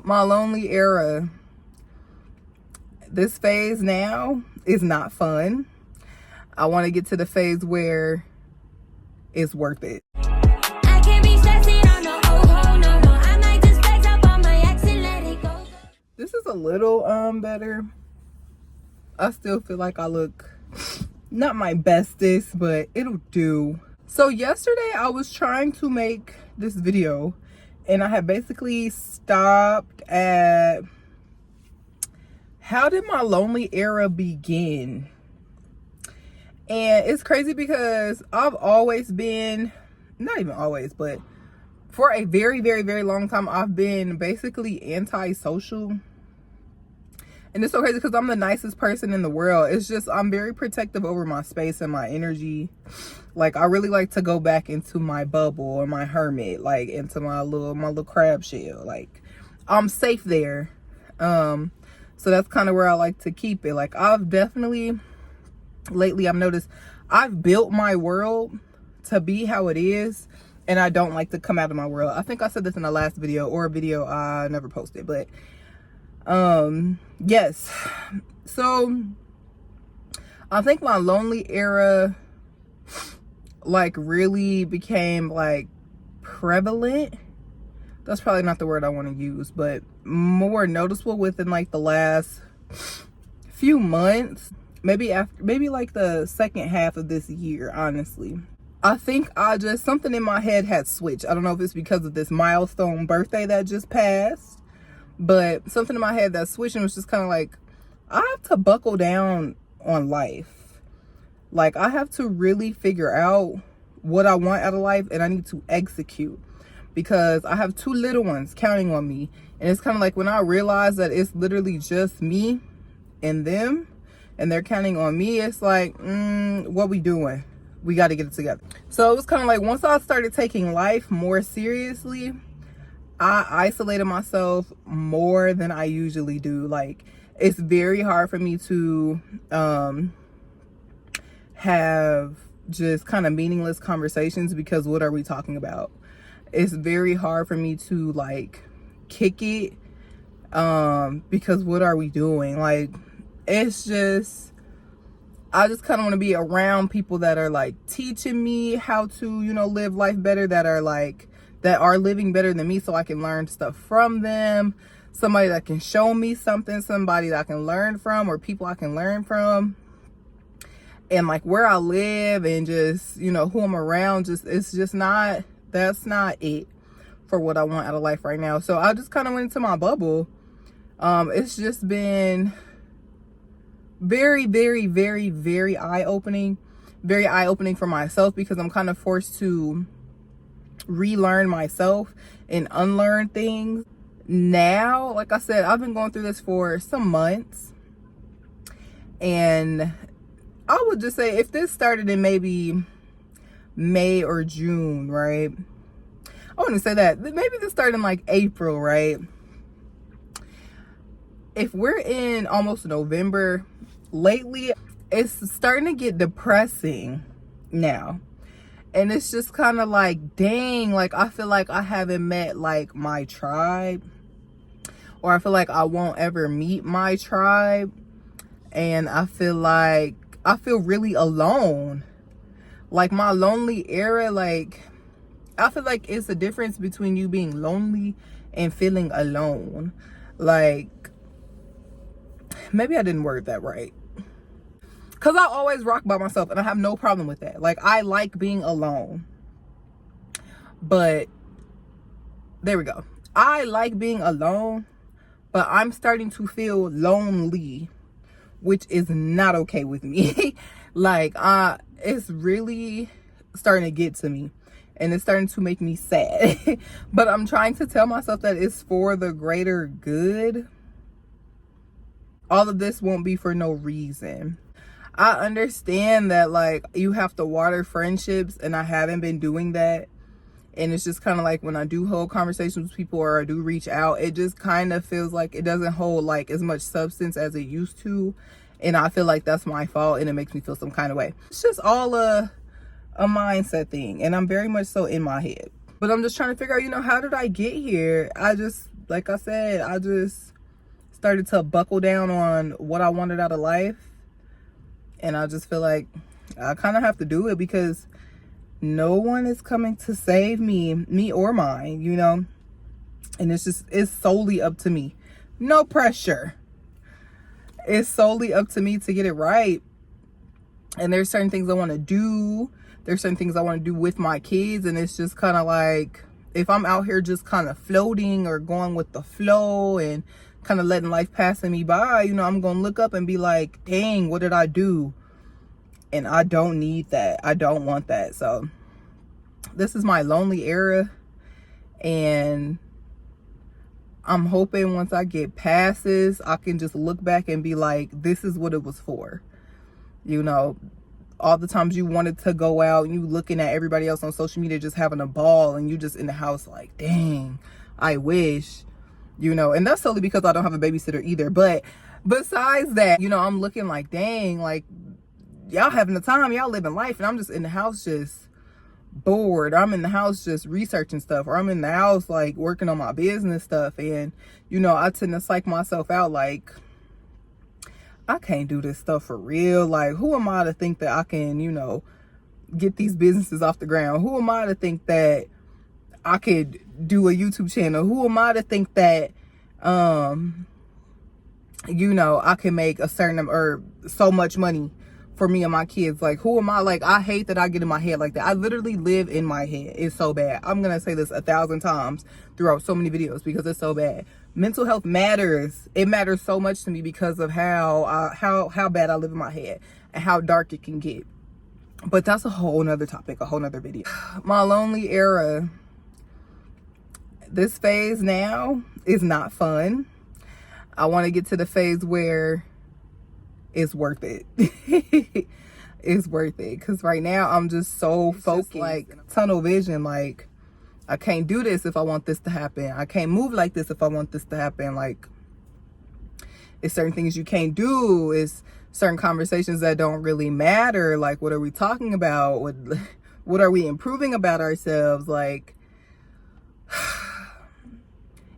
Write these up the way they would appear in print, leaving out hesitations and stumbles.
My lonely era. This phase now is not fun. I want to get to the phase where it's worth it. I can't be stressing on no, oh, no, no. I might just flex up on my ex and let it go. This is a little better. I still feel like I look not my bestest, but it'll do. So yesterday I was trying to make this video and I had basically stopped at how did my lonely era begin? And it's crazy because I've always been, not even always, but for a very, very, very long time, I've been basically antisocial. And it's so crazy because I'm the nicest person in the world. It's just, I'm very protective over my space and my energy. Like, I really like to go back into my bubble or my hermit, like into my little crab shell. Like, I'm safe there. So that's kind of where I like to keep it. Like, I've definitely, lately I've noticed I've built my world to be how it is. And I don't like to come out of my world. I think I said this in the last video or a video I never posted, but yes. So I think my lonely era like really became like prevalent. That's probably not the word I want to use, but more noticeable within like the last few months, maybe like the second half of this year, honestly. I think something in my head had switched. I don't know if it's because of this milestone birthday that just passed, but something in my head that switched and was just kind of like, I have to buckle down on life. Like, I have to really figure out what I want out of life and I need to execute because I have two little ones counting on me. And it's kind of like when I realize that it's literally just me and them and they're counting on me, it's like, what we doing? We got to get it together. So it was kind of like once I started taking life more seriously, I isolated myself more than I usually do. Like, it's very hard for me to have just kind of meaningless conversations because what are we talking about? It's very hard for me to like kick it because what are we doing? Like, it's just, I just kind of want to be around people that are like teaching me how to, you know, live life better, that are living better than me so I can learn stuff from them. Somebody that can show me something, somebody that I can learn from, or people I can learn from. And like where I live and just, you know, who I'm around, it's just not, that's not it for what I want out of life right now. So I just kind of went into my bubble. It's just been very, very, very, very eye-opening for myself because I'm kind of forced to relearn myself and unlearn things. Now, like I said, I've been going through this for some months, and I would just say if this started in maybe May or June, right? I wouldn't say that. Maybe this started in like April, right? If we're in almost November, lately it's starting to get depressing now. And it's just kind of like, dang, like I feel like I haven't met like my tribe, or I feel like I won't ever meet my tribe. And I feel really alone. Like my lonely era, like I feel like it's a difference between you being lonely and feeling alone. Like, maybe I didn't word that right. Because I always rock by myself and I have no problem with that. Like, I like being alone. But, there we go. I like being alone, but I'm starting to feel lonely, which is not okay with me. Like, it's really starting to get to me. And it's starting to make me sad. But I'm trying to tell myself that it's for the greater good. All of this won't be for no reason. I understand that like you have to water friendships, and I haven't been doing that. And it's just kind of like when I do hold conversations with people or I do reach out, it just kind of feels like it doesn't hold like as much substance as it used to. And I feel like that's my fault and it makes me feel some kind of way. It's just all a mindset thing, and I'm very much so in my head. But I'm just trying to figure out, you know, how did I get here? I just like I said, I just started to buckle down on what I wanted out of life. And I just feel like I kind of have to do it because no one is coming to save me or mine, you know? And it's solely up to me. No pressure. It's solely up to me to get it right. And there's certain things I want to do. There's certain things I want to do with my kids. And it's just kind of like, if I'm out here just kind of floating or going with the flow and kind of letting life passing me by, you know, I'm going to look up and be like, dang, what did I do? And I don't need that. I don't want that. So this is my lonely era. And I'm hoping once I get past this, I can just look back and be like, this is what it was for. You know, all the times you wanted to go out and you looking at everybody else on social media just having a ball and you just in the house like, dang, I wish, you know. And that's solely because I don't have a babysitter either. But besides that, you know, I'm looking like, dang, like y'all having the time, y'all living life, and I'm just in the house just bored. I'm in the house just researching stuff, or I'm in the house like working on my business stuff. And you know, I tend to psych myself out like, I can't do this stuff for real. Like, who am I to think that I can, you know, get these businesses off the ground? Who am I to think that I could do a YouTube channel? Who am I to think that you know, I can make a certain or so much money for me and my kids? Like, who am I? Like, I hate that I get in my head like that. I literally live in my head. It's so bad. I'm gonna say this 1,000 times throughout so many videos because it's so bad. Mental health matters. It matters so much to me because of how bad I live in my head and how dark it can get. But that's a whole nother topic, a whole nother video. My lonely era. This phase now is not fun. I want to get to the phase where it's worth it. It's worth it. Because right now I'm just so focused, like tunnel vision. Like, I can't do this if I want this to happen. I can't move like this if I want this to happen. Like, it's certain things you can't do. It's certain conversations that don't really matter. Like, what are we talking about? What are we improving about ourselves? Like,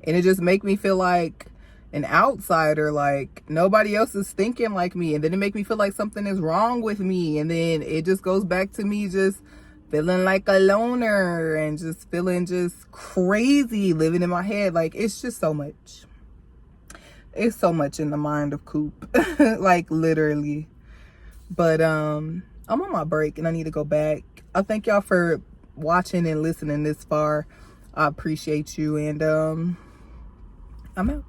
and it just make me feel like an outsider. Like, nobody else is thinking like me. And then it make me feel like something is wrong with me. And then it just goes back to me just feeling like a loner and just feeling just crazy, living in my head. Like, it's just so much. It's so much in the mind of Coop. Like, literally. But I'm on my break and I need to go back. I thank y'all for watching and listening this far. I appreciate you, and I'm out.